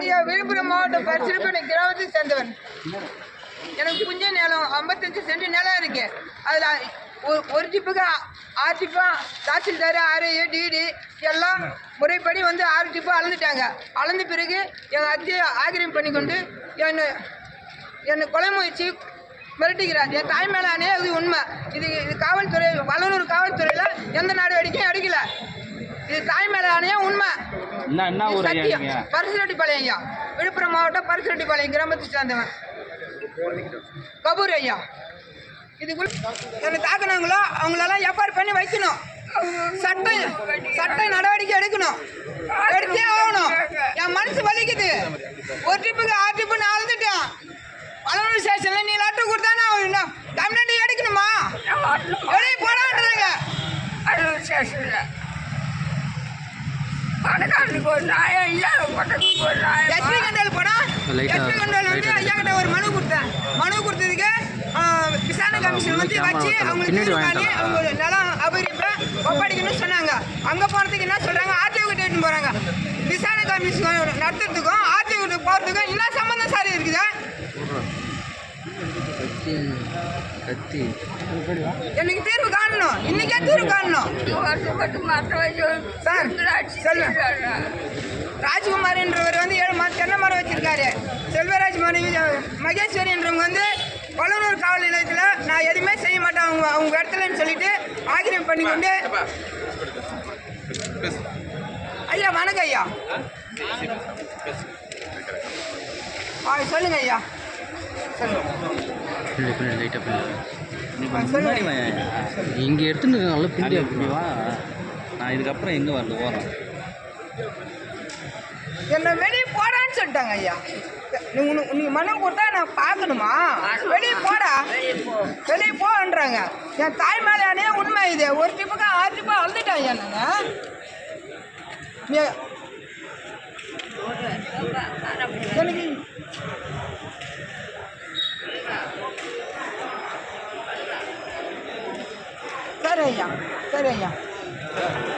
ஐயா, விழுப்புரம் மாவட்டம் பரிசுப்பணி கிராமத்தை சேர்ந்தவன். எனக்கு புஞ்ச நிலம் 55 சென்ட் நிலம் இருக்கு. அதில் ஒரு ஜிப்புக்கு 6 ஜிப்பா தாசில்தார் ஆர்ஐ டிடி எல்லாம் முறைப்படி வந்து 6 ஜிப்பு அளந்துட்டாங்க. அளந்த பிறகு எங்கள் அத்தியை ஆக்கிரமிப்பு பண்ணி கொண்டு என்னை கொலை முயற்சி மிரட்டுகிறார். என் தாய் மேலே அது உண்மை. இது காவல்துறை, வல்லனூர் காவல்துறையில் எந்த நடவடிக்கையும் எடுக்கல. இது தாய் மேலே உண்மை. பரிசுரெட்டிப்பாளையம் ஐயா, விழுப்புரம் மாவட்டம் பரிசுரெட்டிப்பாளையம் கிராமத்தை சேர்ந்தவன் கபூர் ஐயா. இதுக்குள்ள என்னை தாக்குனாங்களோ அவங்களெல்லாம் எஃப்ஐஆர் பண்ணி வைக்கணும். சட்ட நடவடிக்கை எடுக்கணும், எடுத்தே ஆகணும். என் மனசு வலிக்குது. ஒரு ட்ரிப்புக்கு 6 ட்ரிப்பு நான் அழுதுட்டேன். வல்லனூர் ஸ்டேஷன்ல நீ லெட்டர் கொடுத்தா நான் கம்ப்ளைண்ட் எடுக்கணுமா? வெளியே போடான்றாங்க. எஸ்பி கண்டல் போனா எஸ்பி கண்டல் வந்து ஐயா கிட்ட ஒரு மனு கொடுத்தேன். மனு கொடுத்ததுக்கு விசாரணை கமிஷன் வந்து வச்சு அவங்களுக்கு அவங்க நிலம் அபகரிப்பை ஒப்படைக்கணும்னு சொன்னாங்க. அங்கே போகிறதுக்கு என்ன சொல்கிறாங்க, ஆர்டிஓ கிட்ட எடுத்துன்னு போகிறாங்க. விசாரணை கமிஷன் நடத்துறதுக்கும் ஆர்டிஓ கிட்ட போகிறதுக்கும் என்ன சம்மந்தம் சார் இருக்குது? எனக்கு தீர்வு காணணும், இன்னைக்கே தீர்வு காணணும் சார். ராஜ்குமார் என்றவர் வந்து 7 தென்னை மரம் வச்சிருக்காரு. செல்வராஜ் மகேஸ்வரி என்றவங்க வந்து வல்லனூர் காவல் நிலையத்தில் நான் எதுவுமே செய்ய மாட்டேன் அவங்க இடத்துலன்னு சொல்லிட்டு ஆக்கிரமிப்பு பண்ணி கொண்டு. ஐயா வணக்கம் ஐயா, சொல்லுங்க ஐயா. இங்கே எடுத்துன்னு நல்ல பிந்தி அப்படிவா. நான் இதுக்கப்புறம் எங்கே வரல போகிறேன். என்னை வெளியே போடான்னு சொல்லிட்டாங்க ஐயா. நீ மனு கொடுத்தா நான் பார்க்கணுமா? வெளியே போடா, வெளியே போன்றாங்க. என் தாய் மேலே உண்மை. இது ஒரு ட்ரிப்புக்கு 6 ட்ரிப்பு அழுதுட்டேன் ஐயா. நான் எனக்கு சரி ஐயா, சரி ஐயா.